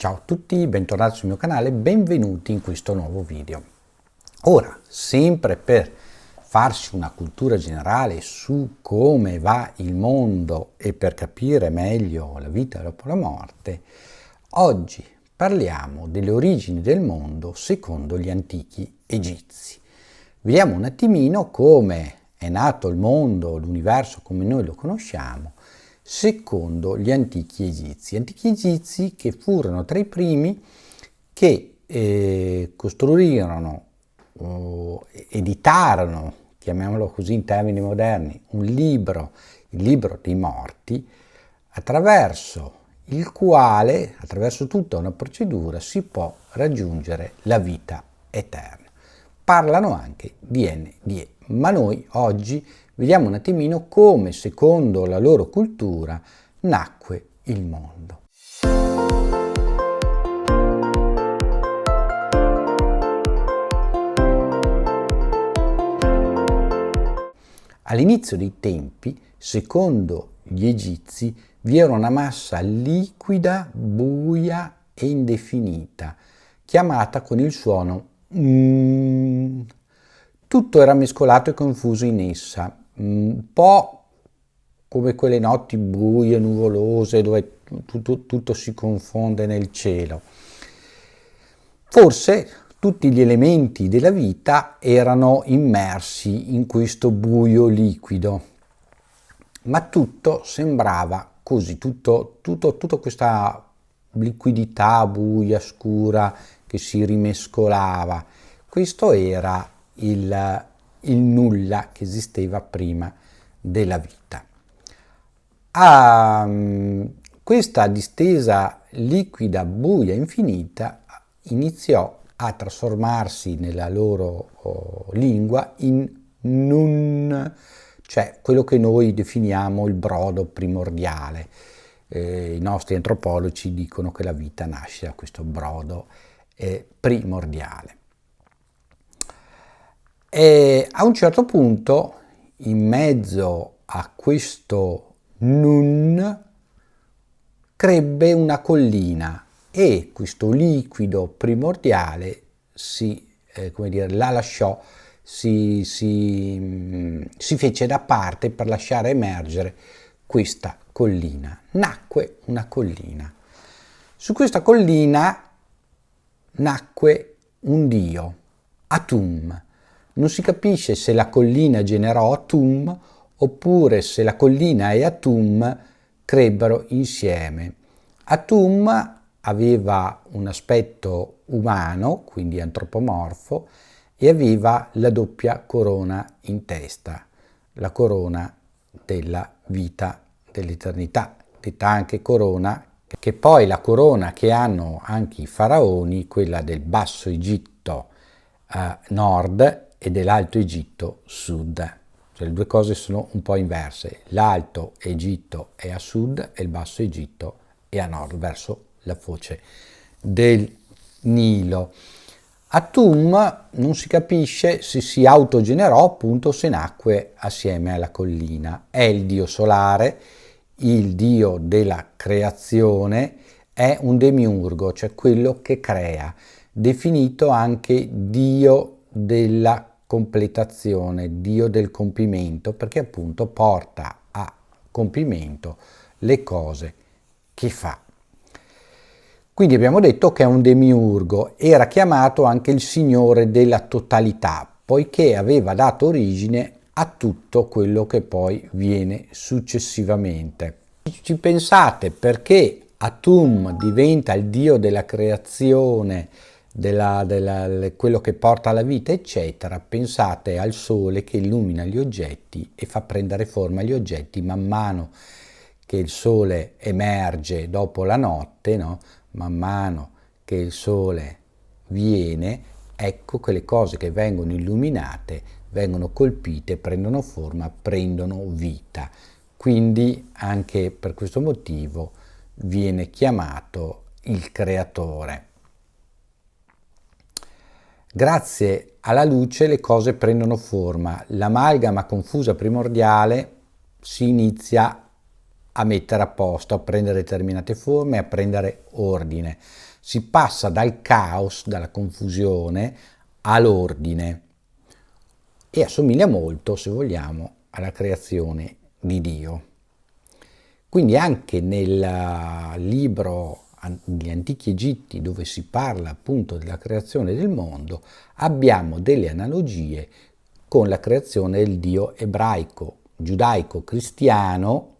Ciao a tutti, bentornati sul mio canale, benvenuti in questo nuovo video. Ora, sempre per farsi una cultura generale su come va il mondo e per capire meglio la vita dopo la morte, oggi parliamo delle origini del mondo secondo gli antichi egizi. Vediamo un attimino come è nato il mondo, l'universo come noi lo conosciamo, secondo gli antichi egizi che furono tra i primi che costruirono, editarono, chiamiamolo così in termini moderni, un libro, il libro dei morti, attraverso il quale, attraverso tutta una procedura, si può raggiungere la vita eterna. Parlano anche di NDE, ma noi oggi vediamo un attimino come, secondo la loro cultura, nacque il mondo. All'inizio dei tempi, secondo gli egizi, vi era una massa liquida, buia e indefinita, chiamata con il suono Tutto era mescolato e confuso in essa, un po' come quelle notti buie, nuvolose, dove tutto si confonde nel cielo. Forse tutti gli elementi della vita erano immersi in questo buio liquido, ma tutto sembrava così, tutta questa liquidità buia, scura, che si rimescolava. Questo era il nulla che esisteva prima della vita. Questa distesa liquida, buia, infinita iniziò a trasformarsi nella loro lingua in nun, cioè quello che noi definiamo il brodo primordiale. I nostri antropologi dicono che la vita nasce da questo brodo primordiale. E a un certo punto, in mezzo a questo nun, crebbe una collina e questo liquido primordiale la lasciò, si fece da parte per lasciare emergere questa collina. Nacque una collina. Su questa collina nacque un dio, Atum. Non si capisce se la collina generò Atum oppure se la collina e Atum crebbero insieme. Atum aveva un aspetto umano, quindi antropomorfo, e aveva la doppia corona in testa, la corona della vita, dell'eternità, detta anche corona, che poi la corona che hanno anche i faraoni, quella del Basso Egitto nord e dell'Alto Egitto sud. Cioè le due cose sono un po' inverse. L'Alto Egitto è a sud e il Basso Egitto è a nord, verso la foce del Nilo. Atum non si capisce se si autogenerò, appunto, se nacque assieme alla collina. È il dio solare, il dio della creazione, è un demiurgo, cioè quello che crea, definito anche dio della completazione, dio del compimento, perché appunto porta a compimento le cose che fa. Quindi abbiamo detto che è un demiurgo, era chiamato anche il signore della totalità, poiché aveva dato origine a tutto quello che poi viene successivamente. Ci pensate perché Atum diventa il dio della creazione, quello che porta alla vita, eccetera. Pensate al sole che illumina gli oggetti e fa prendere forma agli oggetti man mano che il sole emerge dopo la notte, no? Man mano che il sole viene, ecco che le cose che vengono illuminate vengono colpite, prendono forma, prendono vita. Quindi anche per questo motivo viene chiamato il creatore. Grazie alla luce le cose prendono forma, l'amalgama confusa primordiale si inizia a mettere a posto, a prendere determinate forme, a prendere ordine. Si passa dal caos, dalla confusione, all'ordine e assomiglia molto, se vogliamo, alla creazione di Dio. Quindi anche nel libro degli antichi Egitti, dove si parla appunto della creazione del mondo, abbiamo delle analogie con la creazione del Dio ebraico, giudaico, cristiano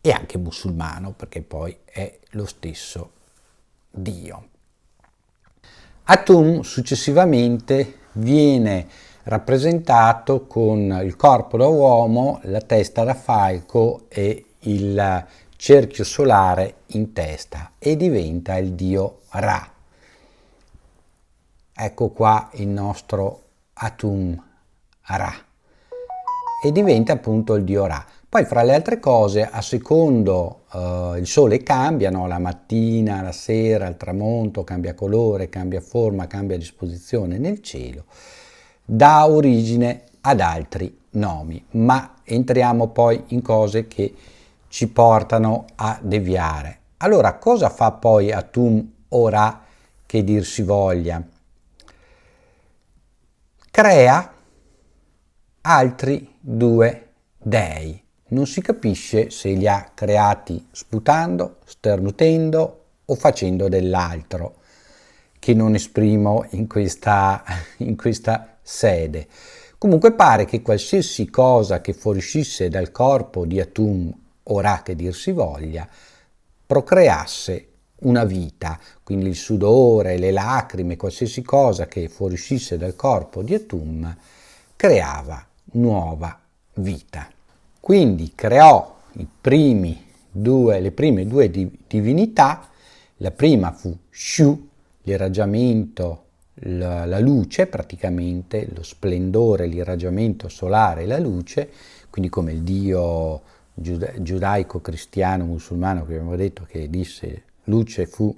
e anche musulmano, perché poi è lo stesso Dio. Atum successivamente viene rappresentato con il corpo da uomo, la testa da falco e il cerchio solare in testa e diventa il dio Ra. Ecco qua il nostro Atum Ra e diventa appunto il dio Ra. Poi fra le altre cose, a secondo il sole cambia, no? La mattina, la sera, il tramonto, cambia colore, cambia forma, cambia disposizione nel cielo, dà origine ad altri nomi, ma entriamo poi in cose che ci portano a deviare. Allora, cosa fa poi Atum o Ra che dir si voglia? Crea altri due dei. Non si capisce se li ha creati sputando, sternutendo o facendo dell'altro, che non esprimo in questa sede. Comunque pare che qualsiasi cosa che fuoriuscisse dal corpo di Atum o Ra che dir si voglia, procreasse una vita, quindi il sudore, le lacrime, qualsiasi cosa che fuoriuscisse dal corpo di Atum creava nuova vita. Quindi creò le prime due divinità. La prima fu Shu, l'irraggiamento, la luce praticamente, lo splendore, l'irraggiamento solare e la luce, quindi come il dio giudaico, cristiano, musulmano che abbiamo detto che disse luce fu,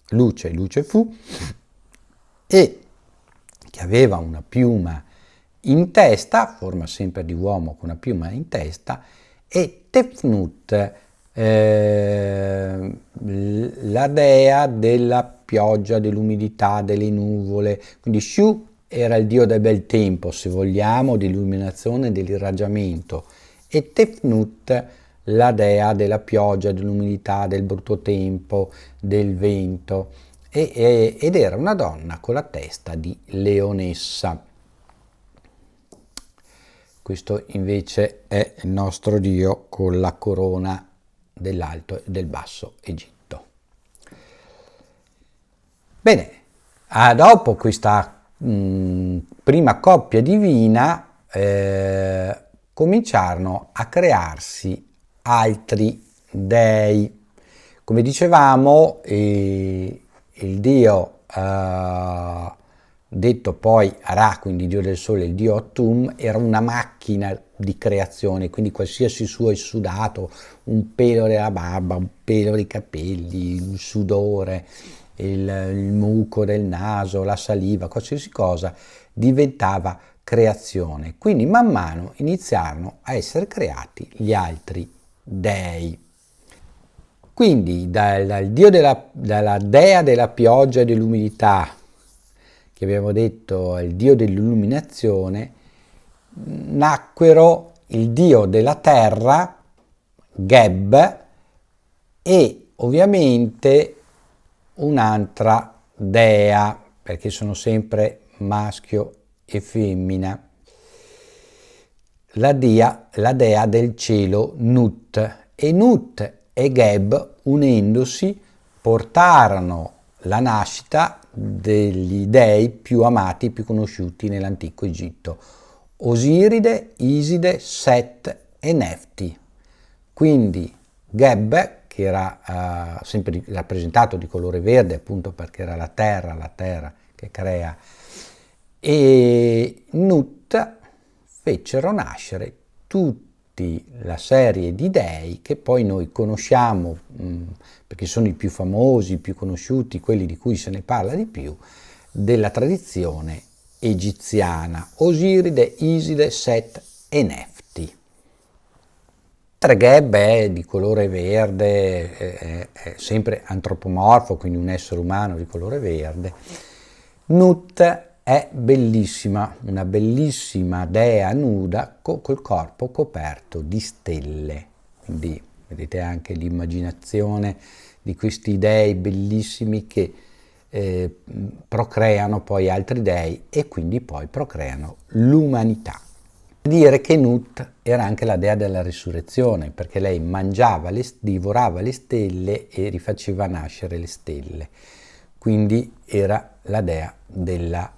luce fu, e che aveva una piuma in testa, forma sempre di uomo con una piuma in testa, e Tefnut, la dea della pioggia, dell'umidità, delle nuvole. Quindi Shu era il dio del bel tempo, se vogliamo, dell'illuminazione e dell'irraggiamento, e Tefnut la dea della pioggia, dell'umidità, del brutto tempo, del vento, ed era una donna con la testa di leonessa. Questo invece è il nostro Dio con la corona dell'Alto e del Basso Egitto. Bene, dopo questa prima coppia divina cominciarono a crearsi altri dei. Come dicevamo, il Dio detto poi Ra, quindi Dio del Sole, il Dio Atum, era una macchina di creazione, quindi qualsiasi suo essudato, un pelo della barba, un pelo dei capelli, il sudore, il muco del naso, la saliva, qualsiasi cosa diventava creazione. Quindi man mano iniziarono a essere creati gli altri dei. Quindi dal dio dalla dea della pioggia e dell'umidità, che abbiamo detto è il dio dell'illuminazione, nacquero il dio della terra, Geb, e ovviamente un'altra dea, perché sono sempre maschio e femmina, la dea del cielo Nut. E Nut e Geb, unendosi, portarono la nascita degli dei più amati, più conosciuti nell'antico Egitto: Osiride, Iside, Set e Nefti. Quindi Geb, che era sempre rappresentato di colore verde appunto perché era la terra che crea, e Nut fecero nascere tutti la serie di dei che poi noi conosciamo perché sono i più famosi, i più conosciuti, quelli di cui se ne parla di più, della tradizione egiziana: Osiride, Iside, Set e Nefti. Trageb è di colore verde, è sempre antropomorfo, quindi un essere umano di colore verde. Nut è bellissima, una bellissima dea nuda col corpo coperto di stelle. Quindi vedete anche l'immaginazione di questi dei bellissimi che procreano poi altri dei e quindi poi procreano l'umanità. Dire che Nut era anche la dea della risurrezione, perché lei mangiava, divorava le stelle e rifaceva nascere le stelle. Quindi era la dea della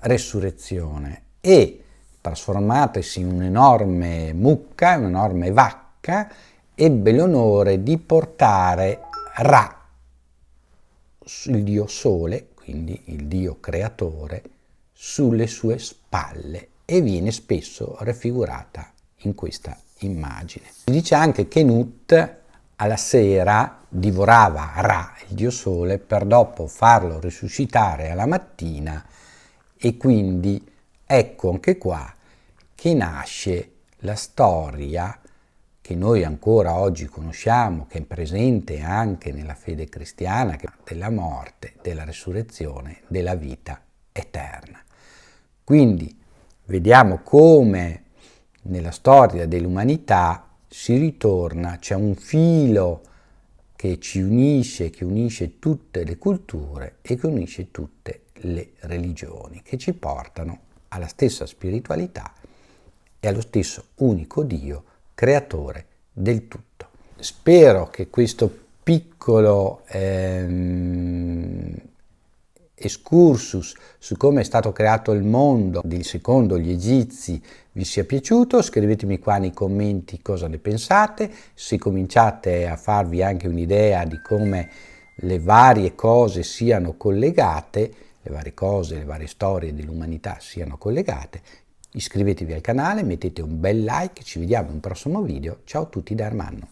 resurrezione. E trasformatasi in un'enorme mucca, un'enorme vacca, ebbe l'onore di portare Ra, il dio sole, quindi il dio creatore, sulle sue spalle e viene spesso raffigurata in questa immagine. Si dice anche che Nut alla sera divorava Ra, il dio sole, per dopo farlo risuscitare alla mattina, e quindi ecco anche qua che nasce la storia che noi ancora oggi conosciamo, che è presente anche nella fede cristiana, della morte, della risurrezione, della vita eterna. Quindi vediamo come nella storia dell'umanità si ritorna, c'è un filo che ci unisce, che unisce tutte le culture e che unisce tutte le religioni, che ci portano alla stessa spiritualità e allo stesso unico Dio, creatore del tutto. Spero che questo piccolo excursus su come è stato creato il mondo secondo gli egizi vi sia piaciuto. Scrivetemi qua nei commenti cosa ne pensate, se cominciate a farvi anche un'idea di come le varie cose siano collegate, le varie cose, le varie storie dell'umanità siano collegate. Iscrivetevi al canale, mettete un bel like, ci vediamo in un prossimo video. Ciao a tutti da Ermanno.